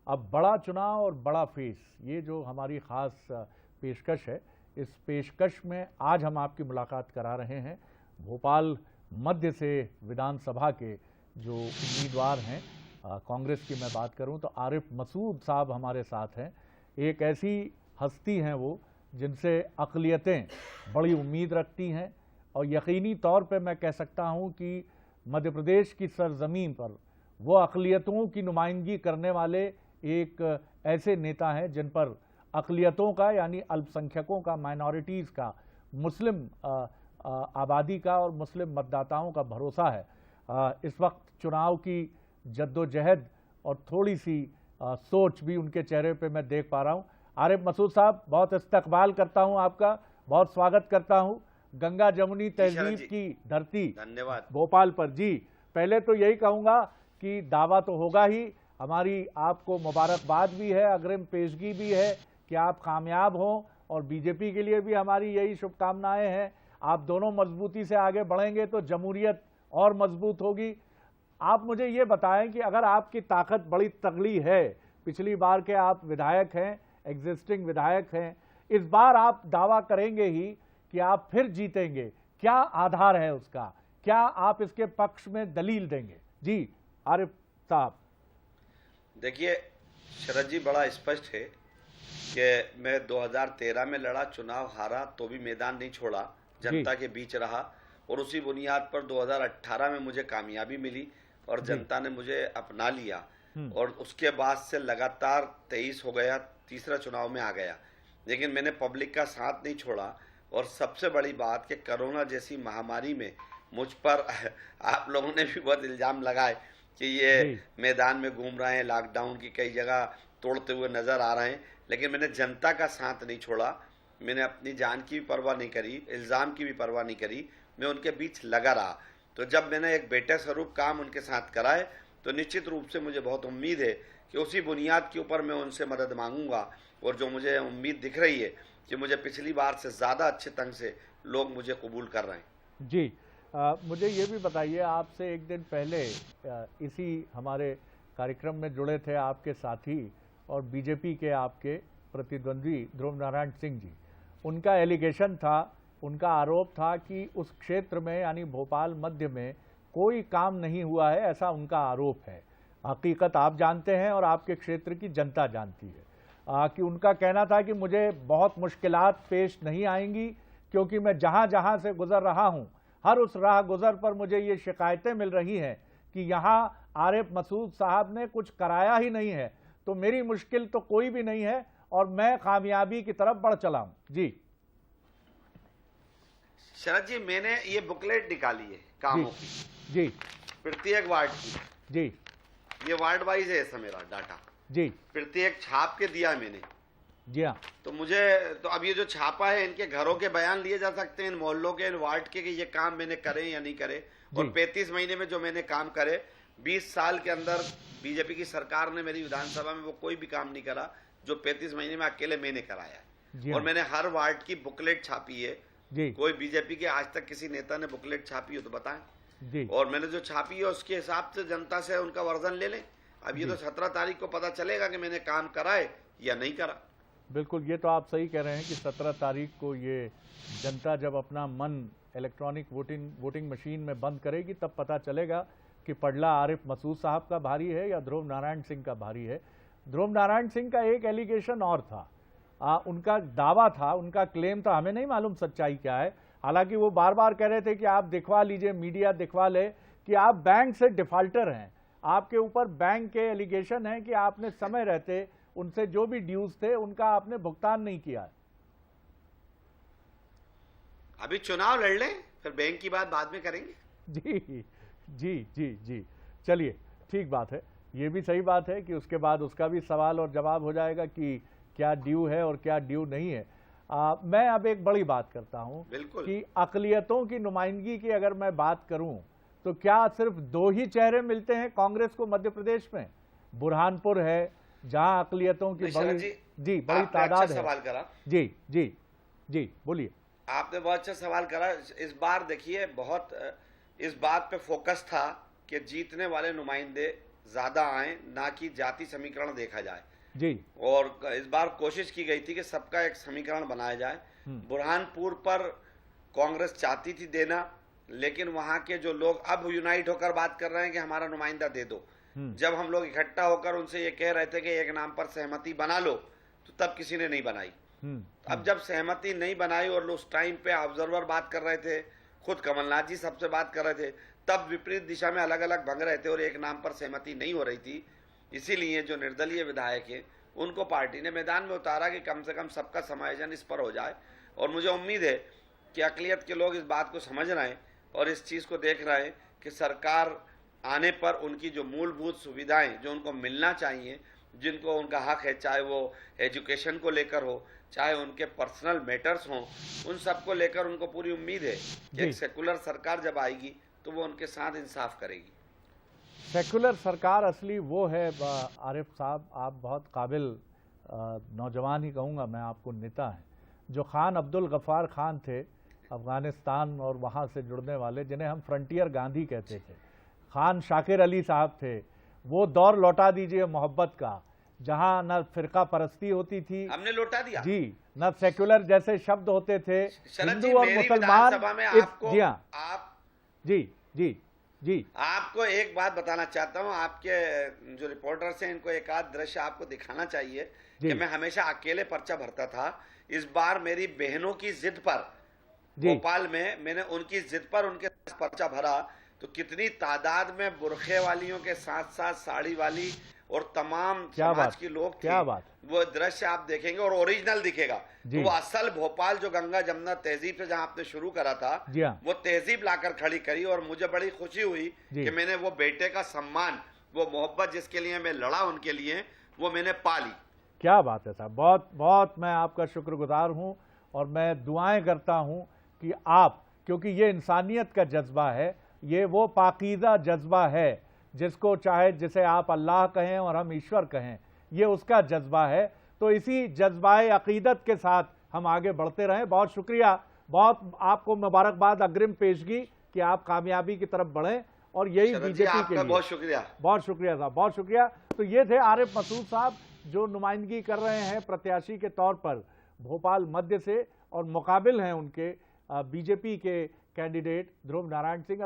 अब बड़ा चुनाव और बड़ा फेस, ये जो हमारी खास पेशकश है, इस पेशकश में आज हम आपकी मुलाकात करा रहे हैं भोपाल मध्य से विधानसभा के जो उम्मीदवार हैं। कांग्रेस की मैं बात करूं तो आरिफ मसूद साहब हमारे साथ हैं। एक ऐसी हस्ती हैं वो जिनसे अक़लियतें बड़ी उम्मीद रखती हैं और यकीनी तौर पे मैं कह सकता हूं कि मध्य प्रदेश की सरजमीन पर वो अक़लियतों की नुमाइंदगी करने वाले एक ऐसे नेता हैं जिन पर अक़लियतों का यानी अल्पसंख्यकों का, माइनॉरिटीज़ का, मुस्लिम आबादी का और मुस्लिम मतदाताओं का भरोसा है। इस वक्त चुनाव की जद्दोजहद और थोड़ी सी सोच भी उनके चेहरे पे मैं देख पा रहा हूं। आरिफ मसूद साहब, बहुत इस्तकबाल करता हूं आपका, बहुत स्वागत करता हूं गंगा जमुनी तहजीब की धरती धन्यवाद भोपाल पर। जी, पहले तो यही कहूंगा कि दावा तो होगा ही, हमारी आपको मुबारकबाद भी है, अग्रिम पेशगी भी है कि आप कामयाब हों और बीजेपी के लिए भी हमारी यही शुभकामनाएं हैं। आप दोनों मजबूती से आगे बढ़ेंगे तो जमहूरियत और मजबूत होगी। आप मुझे ये बताएं कि अगर आपकी ताकत बड़ी तगड़ी है, पिछली बार के आप विधायक हैं, एग्जिस्टिंग विधायक हैं, इस बार आप दावा करेंगे ही कि आप फिर जीतेंगे, क्या आधार है उसका? क्या आप इसके पक्ष में दलील देंगे? जी आरिफ साहब। देखिए शरद जी, बड़ा स्पष्ट है कि मैं 2013 में लड़ा, चुनाव हारा तो भी मैदान नहीं छोड़ा, जनता के बीच रहा और उसी बुनियाद पर 2018 में मुझे कामयाबी मिली और जनता ने मुझे अपना लिया और उसके बाद से लगातार 23 हो गया, तीसरा चुनाव में आ गया, लेकिन मैंने पब्लिक का साथ नहीं छोड़ा। और सबसे बड़ी बात कि कोरोना जैसी महामारी में मुझ पर आप लोगों ने भी बहुत इल्जाम लगाए कि ये मैदान में घूम रहे हैं, लॉकडाउन की कई जगह तोड़ते हुए नजर आ रहे हैं, लेकिन मैंने जनता का साथ नहीं छोड़ा। मैंने अपनी जान की भी परवाह नहीं करी, इल्जाम की भी परवाह नहीं करी, मैं उनके बीच लगा रहा। तो जब मैंने एक बेटे स्वरूप काम उनके साथ कराए तो निश्चित रूप से मुझे बहुत उम्मीद है कि उसी बुनियाद के ऊपर मैं उनसे मदद मांगूंगा और जो मुझे उम्मीद दिख रही है कि मुझे पिछली बार से ज़्यादा अच्छे ढंग से लोग मुझे कबूल कर रहे हैं। जी, मुझे ये भी बताइए, आपसे एक दिन पहले इसी हमारे कार्यक्रम में जुड़े थे आपके साथी और बीजेपी के आपके प्रतिद्वंद्वी ध्रुव नारायण सिंह जी। उनका एलिगेशन था, उनका आरोप था कि उस क्षेत्र में यानी भोपाल मध्य में कोई काम नहीं हुआ है, ऐसा उनका आरोप है। हकीकत आप जानते हैं और आपके क्षेत्र की जनता जानती है कि उनका कहना था कि मुझे बहुत मुश्किलात पेश नहीं आएंगी क्योंकि मैं जहां जहां से गुजर रहा हूं, हर उस राह गुजर पर मुझे ये शिकायतें मिल रही हैं कि यहां आरिफ मसूद साहब ने कुछ कराया ही नहीं है, तो मेरी मुश्किल तो कोई भी नहीं है और मैं कामयाबी की तरफ बढ़ चला हूं। जी शरद जी, मैंने ये बुकलेट निकाली है कामों की, जी, प्रत्येक वार्ड की। जी, ये वार्ड वाइज है ऐसा मेरा डाटा। जी, प्रत्येक छाप के दिया है मैंने। जी हाँ। तो मुझे तो अब ये जो छापा है, इनके घरों के बयान लिए जा सकते हैं, इन मोहल्लों के, इन वार्ड के, कि ये काम मैंने करे या नहीं करे। और 35 महीने में जो मैंने काम करे, 20 साल के अंदर बीजेपी की सरकार ने मेरी विधानसभा में वो कोई भी काम नहीं करा जो 35 महीने में अकेले मैंने कराया है। और मैंने हर वार्ड की बुकलेट छापी है। कोई बीजेपी के आज तक किसी नेता ने बुकलेट छापी हो तो बताएं। और मैंने जो छापी है उसके हिसाब से जनता से उनका वर्जन ले लें। अब ये तो 17 तारीख को पता चलेगा कि मैंने काम कराए या नहीं करा। बिल्कुल, ये तो आप सही कह रहे हैं कि 17 तारीख को ये जनता जब अपना मन इलेक्ट्रॉनिक वोटिंग मशीन में बंद करेगी तब पता चलेगा कि पडला आरिफ मसूद साहब का भारी है या ध्रुव नारायण सिंह का भारी है। ध्रुव नारायण सिंह का एक एलिगेशन और था, उनका दावा था, उनका क्लेम था, हमें नहीं मालूम सच्चाई क्या है। हालांकि वो बार बार कह रहे थे कि आप दिखवा लीजिए, मीडिया दिखवा ले कि आप बैंक से डिफाल्टर हैं, आपके ऊपर बैंक के एलिगेशन है कि आपने समय रहते उनसे जो भी ड्यूज थे उनका आपने भुगतान नहीं किया। अभी चुनाव लड़ लें, फिर बैंक की बात बाद में करेंगे। जी जी जी जी, चलिए ठीक बात है, ये भी सही बात है कि उसके बाद उसका भी सवाल और जवाब हो जाएगा कि क्या ड्यू है और क्या ड्यू नहीं है। मैं अब एक बड़ी बात करता हूं कि अक़लियतों की नुमाइंदगी की अगर मैं बात करूं तो क्या सिर्फ 2 ही चेहरे मिलते हैं कांग्रेस को मध्य प्रदेश में? बुरहानपुर है जहां अक़लियतों की बड़ी तादाद है। सवाल करा। जी जी जी, बोलिए। आपने बहुत अच्छा सवाल करा। इस बार देखिए बहुत इस बात पे फोकस था कि जीतने वाले नुमाइंदे ज्यादा आए, ना कि जाति समीकरण देखा जाए जी। और इस बार कोशिश की गई थी कि सबका एक समीकरण बनाया जाए। बुरहानपुर पर कांग्रेस चाहती थी देना, लेकिन वहां के जो लोग अब यूनाइट होकर बात कर रहे हैं कि हमारा नुमाइंदा दे दो। जब हम लोग इकट्ठा होकर उनसे ये कह रहे थे कि एक नाम पर सहमति बना लो, तो तब किसी ने नहीं बनाई। अब जब सहमति नहीं बनाई और उस टाइम पे ऑब्जर्वर बात कर रहे थे, खुद कमलनाथ जी सबसे बात कर रहे थे, तब विपरीत दिशा में अलग अलग भंग रहे थे और एक नाम पर सहमति नहीं हो रही थी। इसीलिए जो निर्दलीय विधायक हैं उनको पार्टी ने मैदान में उतारा कि कम से कम सबका समायोजन इस पर हो जाए। और मुझे उम्मीद है कि अकलियत के लोग इस बात को समझ रहे हैं और इस चीज को देख रहे हैं कि सरकार आने पर उनकी जो मूलभूत सुविधाएं जो उनको मिलना चाहिए, जिनको उनका हक है, चाहे वो एजुकेशन को लेकर हो, चाहे उनके पर्सनल मैटर्स हों, उन सब को लेकर उनको पूरी उम्मीद है कि एक सेकुलर सरकार जब आएगी तो वो उनके साथ इंसाफ करेगी। सेकुलर सरकार असली वो है आरिफ साहब, आप बहुत काबिल नौजवान ही कहूँगा मैं आपको नेता हैं, जो खान अब्दुल गफ्फार खान थे अफगानिस्तान और वहाँ से जुड़ने वाले, जिन्हें हम फ्रंटियर गांधी कहते थे। खान शाकिर अली साहब थे। वो दौर लौटा दीजिए मोहब्बत का, जहाँ न फिरका परस्ती होती थी, हमने लौटा दिया जी, न सेक्युलर जैसे शब्द होते थे। हिंदू और मुसलमान जी हाँ, आप जी जी जी आपको एक बात बताना चाहता हूँ, आपके जो रिपोर्टर्स हैं इनको एक आध दृश्य आपको दिखाना चाहिए कि मैं हमेशा अकेले पर्चा भरता था। इस बार मेरी बहनों की जिद पर भोपाल में मैंने उनकी जिद पर उनके पर्चा भरा, तो कितनी तादाद में बुरखे वालियों के साथ साथ साड़ी वाली और तमाम समाज के लोग थे। क्या बात, वो दृश्य आप देखेंगे और ओरिजिनल दिखेगा। तो वो असल भोपाल जो गंगा जमुना तहजीब से जहां आपने शुरू करा था, वो तहजीब लाकर खड़ी करी। और मुझे बड़ी खुशी हुई कि मैंने वो बेटे का सम्मान, वो मोहब्बत जिसके लिए मैं लड़ा उनके लिए, वो मैंने पा ली। क्या बात है साहब, बहुत बहुत मैं आपका शुक्रगुजार हूं और मैं दुआएं करता हूं कि आप, क्योंकि ये इंसानियत का जज्बा है, ये वो पाकीज़ा जज्बा है जिसको चाहे जिसे आप अल्लाह कहें और हम ईश्वर कहें, ये उसका जज्बा है। तो इसी जज्बाए अकीदत के साथ हम आगे बढ़ते रहें। बहुत शुक्रिया, बहुत आपको मुबारकबाद अग्रिम पेशगी कि आप कामयाबी की तरफ बढ़ें और यही बीजेपी के लिए बहुत शुक्रिया। बहुत शुक्रिया साहब, बहुत शुक्रिया। तो ये थे आरिफ मसूद साहब जो नुमाइंदगी कर रहे हैं प्रत्याशी के तौर पर भोपाल मध्य से और मुकाबिल हैं उनके बीजेपी के कैंडिडेट ध्रुव नारायण सिंह।